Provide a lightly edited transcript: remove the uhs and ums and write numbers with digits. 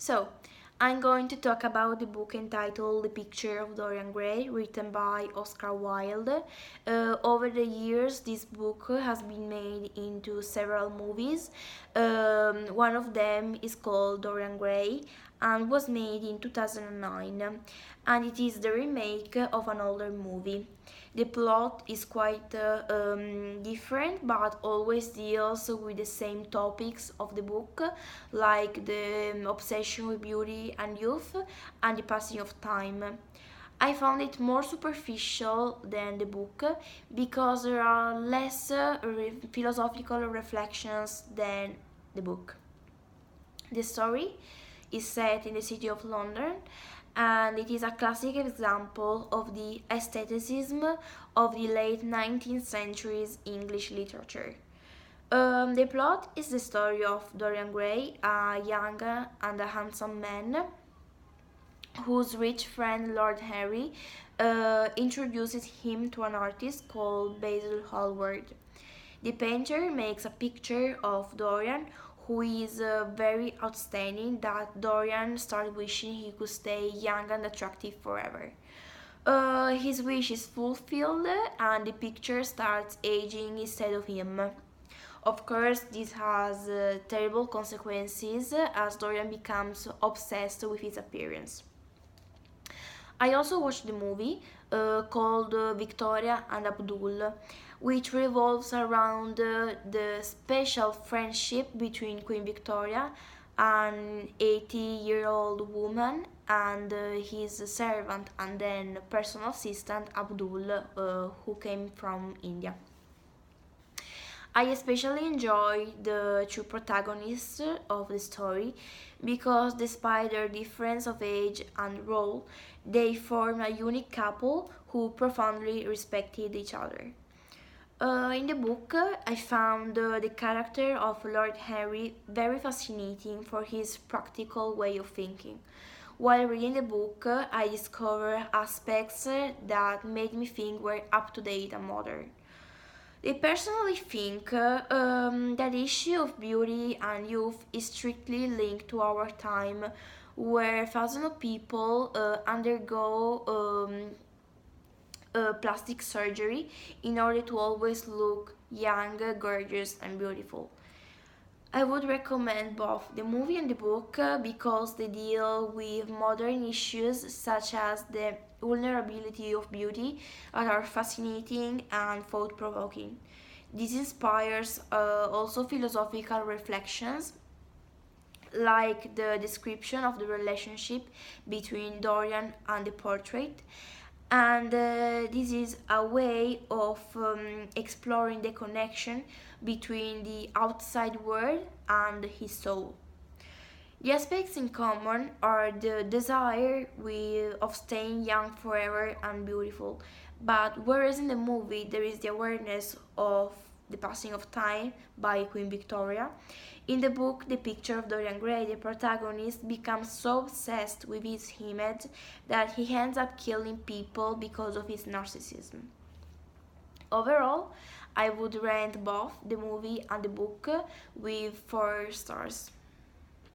So, I'm going to talk about the book entitled The Picture of Dorian Gray, written by Oscar Wilde. Over the years, this book has been made into several movies. One of them is called Dorian Gray and was made in 2009, and it is the remake of an older movie. The plot is quite different, but always deals with the same topics of the book, like the obsession with beauty and youth and the passing of time. I found it more superficial than the book because there are less philosophical reflections than the book. The story is set in the city of London, and it is a classic example of the aestheticism of the late 19th century's English literature. The plot is the story of Dorian Gray, a young and a handsome man whose rich friend Lord Harry introduces him to an artist called Basil Hallward. The painter makes a picture of Dorian who is very outstanding that Dorian starts wishing he could stay young and attractive forever. His wish is fulfilled and the picture starts aging instead of him. Of course, this has terrible consequences as Dorian becomes obsessed with his appearance. I also watched the movie called Victoria and Abdul, which revolves around the special friendship between Queen Victoria, an 80-year-old woman, and his servant and then personal assistant Abdul, who came from India. I especially enjoy the two protagonists of the story because, despite their difference of age and role, they form a unique couple who profoundly respected each other. In the book, I found the character of Lord Henry very fascinating for his practical way of thinking. While reading the book, I discovered aspects that made me think were up to date and modern. I personally think that the issue of beauty and youth is strictly linked to our time, where thousands of people undergo plastic surgery in order to always look young, gorgeous, and beautiful. I would recommend both the movie and the book because they deal with modern issues such as the vulnerability of beauty that are fascinating and thought provoking. This inspires also philosophical reflections like the description of the relationship between Dorian and the portrait, and this is a way of exploring the connection between the outside world and his soul. The aspects in common are the desire of staying young forever and beautiful, but whereas in the movie there is the awareness of the passing of time by Queen Victoria, in the book The Picture of Dorian Gray, the protagonist becomes so obsessed with his image that he ends up killing people because of his narcissism. Overall, I would rate both the movie and the book with 4 stars.